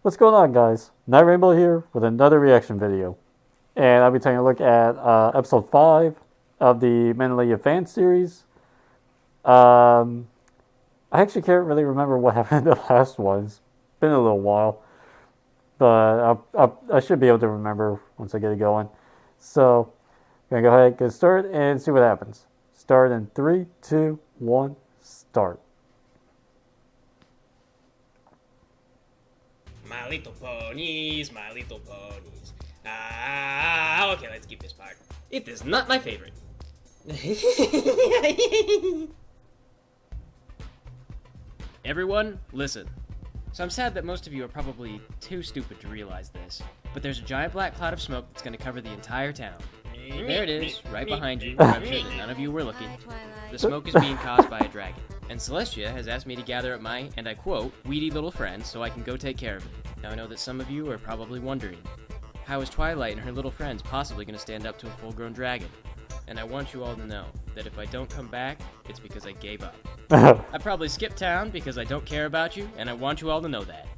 What's going on, guys? Night Rainbow here with another reaction video. And I'll be taking a look at episode 5 of the Mentally Advanced series. I actually can't really remember what happened in the last one. It's been a little while. But I should be able to remember once I get it going. So, I'm going to go ahead and get started and see what happens. Start in 3, 2, 1, start. My little ponies, my little ponies. Ah, okay, let's keep this part. It is not my favorite. Everyone, listen. So I'm sad that most of you are probably too stupid to realize this, but there's a giant black cloud of smoke that's going to cover the entire town. There it is, right behind you. I'm sure that none of you were looking. The smoke is being caused by a dragon, and Celestia has asked me to gather up my, and I quote, weedy little friends so I can go take care of it. Now I know that some of you are probably wondering, how is Twilight and her little friends possibly going to stand up to a full-grown dragon? And I want you all to know that if I don't come back, it's because I gave up. I probably skipped town because I don't care about you, and I want you all to know that.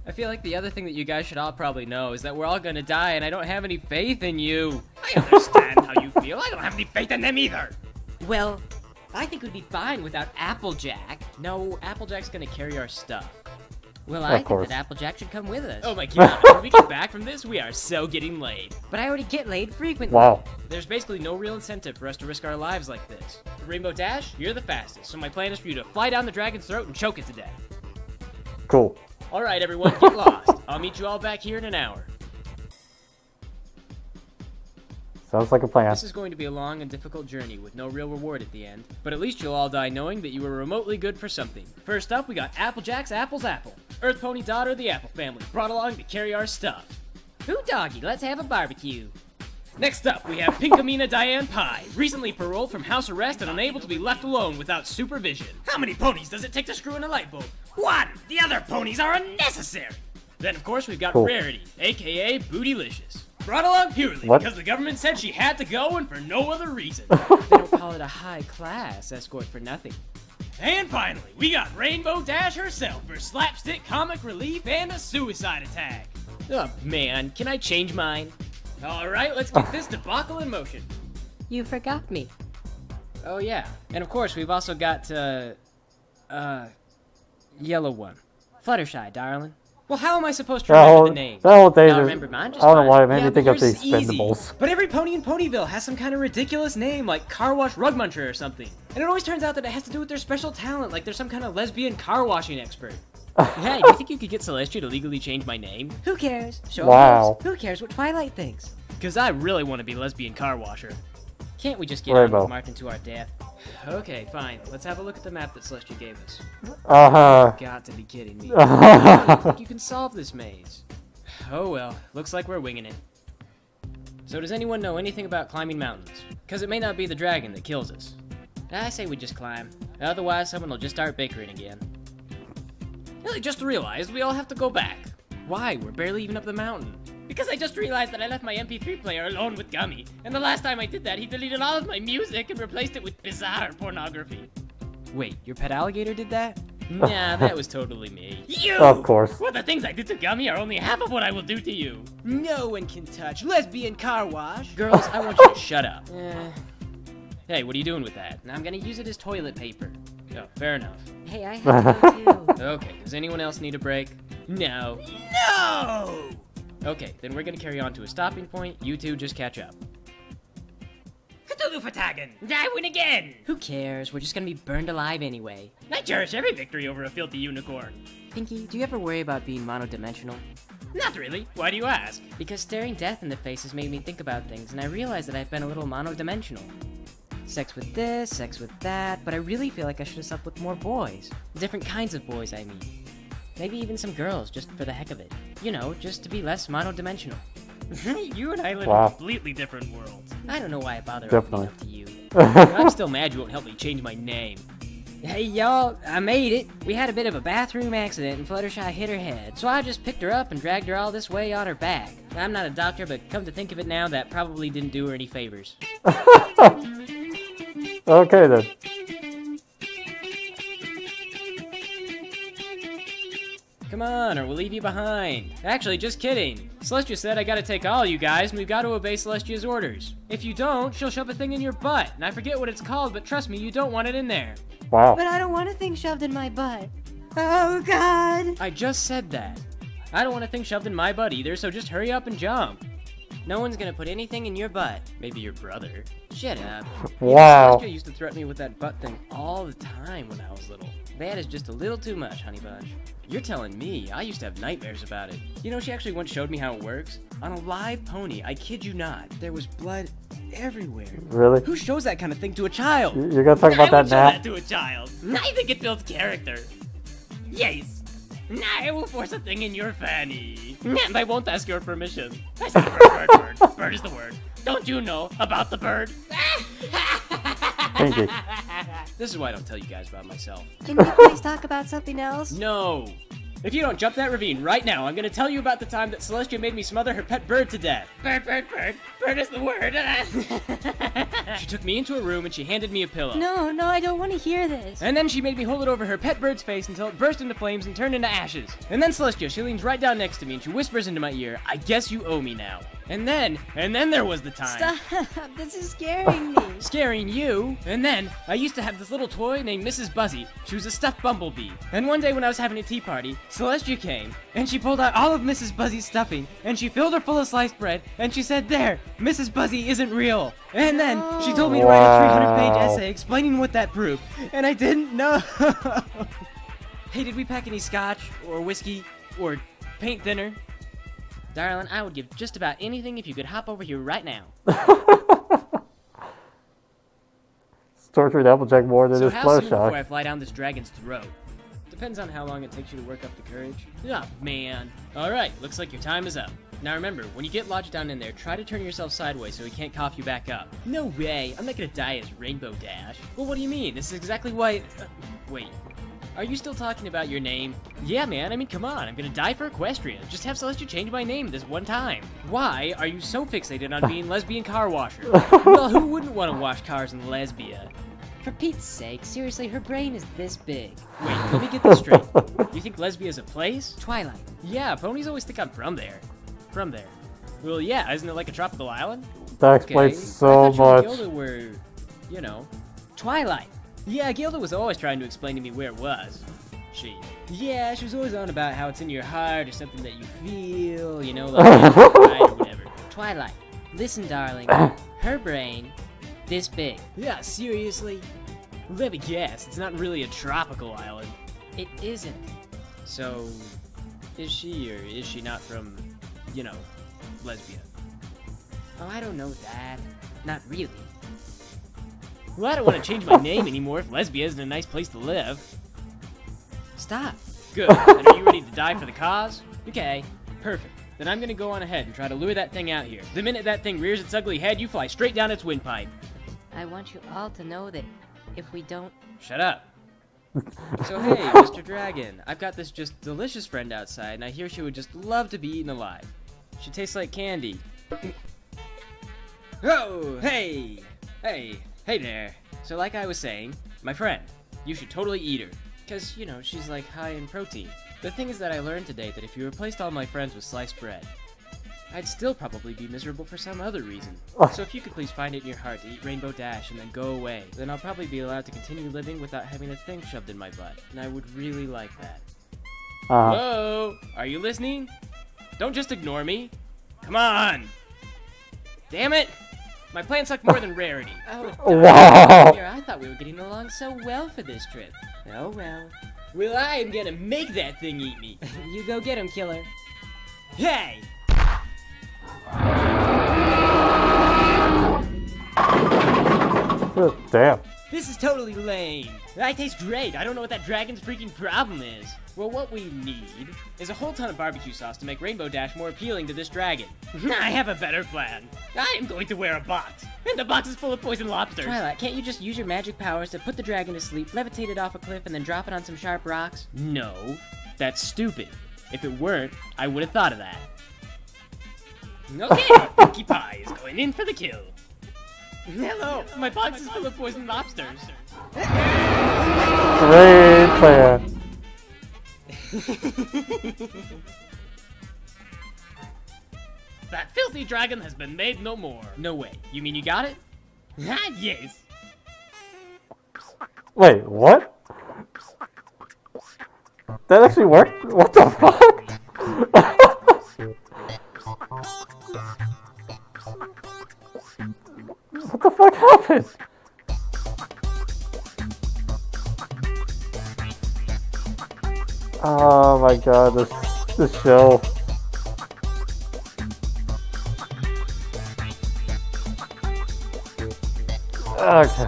I feel like the other thing that you guys should all probably know is that we're all gonna die, and I don't have any faith in you. I understand how you feel. I don't have any faith in them either. Well, I think we'd be fine without Applejack. No, Applejack's gonna carry our stuff. Well, I think course. that Applejack should come with us. Oh my god, when we get back from this, we are so getting laid. But I already get laid frequently. Wow. There's basically no real incentive for us to risk our lives like this. Rainbow Dash, you're the fastest, so my plan is for you to fly down the dragon's throat and choke it to death. Cool. Alright everyone, get lost. I'll meet you all back here in an hour. Sounds like a plan. This is going to be a long and difficult journey with no real reward at the end, but at least you'll all die knowing that you were remotely good for something. First up, we got Applejack's Apple's Apple. Earth Pony daughter of the Apple family, brought along to carry our stuff. Ooh, doggy, let's have a barbecue. Next up, we have Pinkamena Diane Pie, recently paroled from house arrest and unable to be left alone without supervision. How many ponies does it take to screw in a light bulb? One! The other ponies are unnecessary! Then, of course, we've got Cool. Rarity, aka Bootylicious. Brought along purely What? because the government said she had to go and for no other reason. They don't call it a high-class escort for nothing. And finally, we got Rainbow Dash herself for slapstick comic relief and a suicide attack. Oh man, can I change mine? Alright, let's get this debacle in motion. You forgot me. Oh yeah, and of course we've also got, yellow one. Fluttershy, darling. Well, how am I supposed to That remember whole, the name? that whole thing Now is, remember mine just I don't know fine. why it made Yeah, me but think of the yours is easy. Expendables. But every pony in Ponyville has some kind of ridiculous name, like Car Wash Rug Muncher or something. And it always turns out that it has to do with their special talent, like they're some kind of lesbian car washing expert. Hey, do you think you could get Celestia to legally change my name? Who cares? Show Wow. us. Who cares what Twilight thinks? Because I really want to be lesbian car washer. Can't we just get on Rainbow. with marching to our death? Okay, fine. Let's have a look at the map that Celestia gave us. Uh-huh. Got to be kidding me. I don't think you can solve this maze. Oh well, looks like we're winging it. So does anyone know anything about climbing mountains? Because it may not be the dragon that kills us. I say we just climb. Otherwise, someone will just start bickering again. I just realized we all have to go back. Why? We're barely even up the mountain. Because I just realized that I left my MP3 player alone with Gummy, and the last time I did that, he deleted all of my music and replaced it with bizarre pornography. Wait, your pet alligator did that? Nah, that was totally me. You! Of course. Well, the things I did to Gummy are only half of what I will do to you. No one can touch lesbian car wash. Girls, I want you to shut up. Hey, what are you doing with that? And I'm gonna use it as toilet paper. Oh, fair enough. Hey, I have to go too. Okay, does anyone else need a break? No. No! Okay, then we're gonna carry on to a stopping point. You two just catch up. Cthulhu Fatagan! I win again! Who cares? We're just gonna be burned alive anyway. I cherish every victory over a filthy unicorn. Pinky, do you ever worry about being monodimensional? Not really. Why do you ask? Because staring death in the face has made me think about things, and I realize that I've been a little monodimensional. Sex with this, sex with that, but I really feel like I should have slept with more boys. Different kinds of boys, I mean. Maybe even some girls, just for the heck of it. You know, just to be less monodimensional. You and I live Wow. in completely different worlds. I don't know why I bother Definitely. opening up to you. I'm still mad you won't help me change my name. Hey y'all, I made it. We had a bit of a bathroom accident and Fluttershy hit her head, so I just picked her up and dragged her all this way on her back. I'm not a doctor, but come to think of it now, that probably didn't do her any favors. Okay then. Come on, or we'll leave you behind. Actually, just kidding. Celestia said I gotta take all you guys, and we've gotta obey Celestia's orders. If you don't, she'll shove a thing in your butt, and I forget what it's called, but trust me, you don't want it in there. Wow. But I don't want a thing shoved in my butt. Oh, God. I just said that. I don't want a thing shoved in my butt either, so just hurry up and jump. No one's gonna put anything in your butt. Maybe your brother. Shut up. Wow. Celestia used to threaten me with that butt thing all the time when I was little. That is just a little too much, honey bunch. You're telling me I used to have nightmares about it. You know, she actually once showed me how it works. On a live pony, I kid you not, there was blood everywhere. Really? Who shows that kind of thing to a child? You're gonna talk about I would that show now? that to a child. I think it builds character. Yes. I will force a thing in your fanny. And I won't ask your permission. I said bird. Bird is the word. Don't you know about the bird? Pinky. This is why I don't tell you guys about myself. Can we please talk about something else? No. If you don't jump that ravine right now, I'm gonna tell you about the time that Celestia made me smother her pet bird to death. Bird. Bird is the word. She took me into a room and she handed me a pillow. No, I don't want to hear this. And then she made me hold it over her pet bird's face until it burst into flames and turned into ashes. And then Celestia, she leans right down next to me and she whispers into my ear, I guess you owe me now. And then there was the time. Stop. This is scaring me. Scaring you. And then, I used to have this little toy named Mrs. Buzzy. She was a stuffed bumblebee. And one day when I was having a tea party, Celestia came, and she pulled out all of Mrs. Buzzy's stuffing, and she filled her full of sliced bread, and she said, there, Mrs. Buzzy isn't real. And then, she told me to write a 300-page Wow. essay explaining what that proved, and I didn't know. Hey, did we pack any scotch, or whiskey, or paint thinner? Darling, I would give just about anything if you could hop over here right now. Tortured Applejack more than So his how flow soon before I shock. fly down this dragon's throat? Depends on how long it takes you to work up the courage. Oh, man. Alright, looks like your time is up. Now remember, when you get lodged down in there, try to turn yourself sideways so he can't cough you back up. No way, I'm not gonna die as Rainbow Dash. Well, what do you mean? This is exactly why... wait. Are you still talking about your name? Yeah, man, I mean, come on, I'm gonna die for Equestria. Just have Celestia change my name this one time. Why are you so fixated on being lesbian car washer? Well, who wouldn't want to wash cars in Lesbia? For Pete's sake, seriously, her brain is this big. Wait, let me get this straight. You think Lesbia is a place? Twilight. Yeah, ponies always think I'm from there. From there. Well, yeah, isn't it like a tropical island? That explains so I thought much. you and Gilda were, you know. Twilight. Yeah, Gilda was always trying to explain to me where it was. Yeah, she was always on about how it's in your heart or something that you feel, you know, like pride or whatever. Twilight. Listen, darling. Her brain, this big. Yeah, seriously? Let me guess, it's not really a tropical island. It isn't. So, is she or is she not from, you know, Lesbia? Oh, I don't know that. Not really. Well, I don't want to change my name anymore if Lesbia isn't a nice place to live. Stop. Good. Then are you ready to die for the cause? Okay. Perfect. Then I'm gonna go on ahead and try to lure that thing out here. The minute that thing rears its ugly head, you fly straight down its windpipe. I want you all to know that if we don't... Shut up. So hey, Mr. Dragon, I've got this just delicious friend outside, and I hear she would just love to be eaten alive. She tastes like candy. Oh, hey! Hey there. So like I was saying, my friend, you should totally eat her. Because, you know, she's like high in protein. The thing is that I learned today that if you replaced all my friends with sliced bread, I'd still probably be miserable for some other reason. So if you could please find it in your heart to eat Rainbow Dash and then go away, then I'll probably be allowed to continue living without having a thing shoved in my butt. And I would really like that. Hello? Are you listening? Don't just ignore me. Come on! Damn it! My plans suck more than Rarity. Oh, Wow. dear, I thought we were getting along so well for this trip. Oh, well. Well, I am gonna make that thing eat me. You go get him, killer. Hey! Damn. This is totally lame. I taste great. I don't know what that dragon's freaking problem is. Well, what we need is a whole ton of barbecue sauce to make Rainbow Dash more appealing to this dragon. I have a better plan. I am going to wear a box, and the box is full of poison lobsters. Twilight, can't you just use your magic powers to put the dragon to sleep, levitate it off a cliff, and then drop it on some sharp rocks? No, that's stupid. If it weren't, I would have thought of that. Okay, Pinkie Pie is going in for the kill. Hello, my box is full of poison lobsters. Great plan. That filthy dragon has been made no more. No way. You mean you got it? Ah, yes. Wait, what? That actually worked? What the fuck? What the fuck happened? Oh my god, this show. Okay.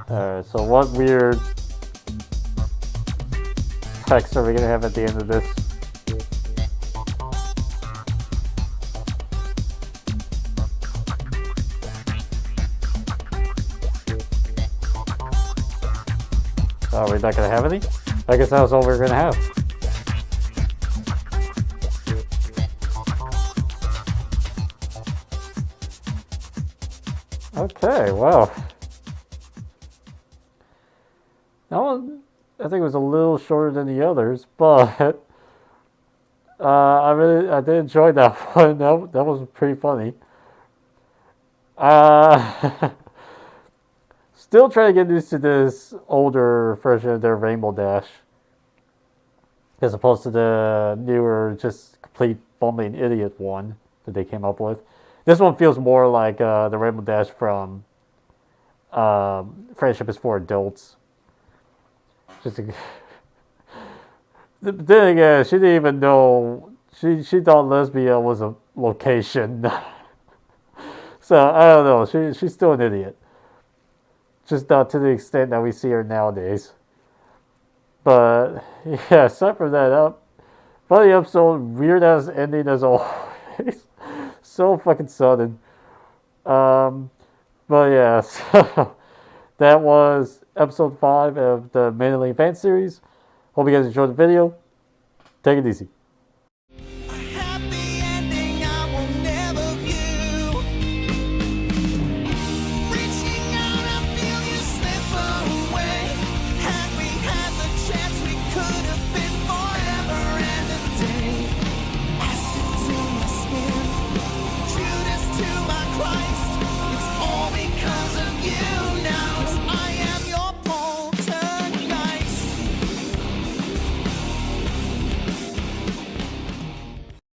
Alright, so what weird text are we gonna have at the end of this? Are we not gonna have any? I guess that was all we were gonna have. Okay, well. That one, I think it was a little shorter than the others, but I did enjoy that one. That was pretty funny. Still trying to get used to this older version of their Rainbow Dash, as opposed to the newer, just complete bumbling idiot one that they came up with. This one feels more like the Rainbow Dash from Friendship is for Adults. Just then again, she didn't even know. She thought Lesbia was a location. So I don't know. She's still an idiot. Just not to the extent that we see her nowadays. But yeah, aside from that, funny episode, weird ass ending as always. So fucking sudden. But yeah, so that was episode 5 of the Manly Fan series. Hope you guys enjoyed the video. Take it easy.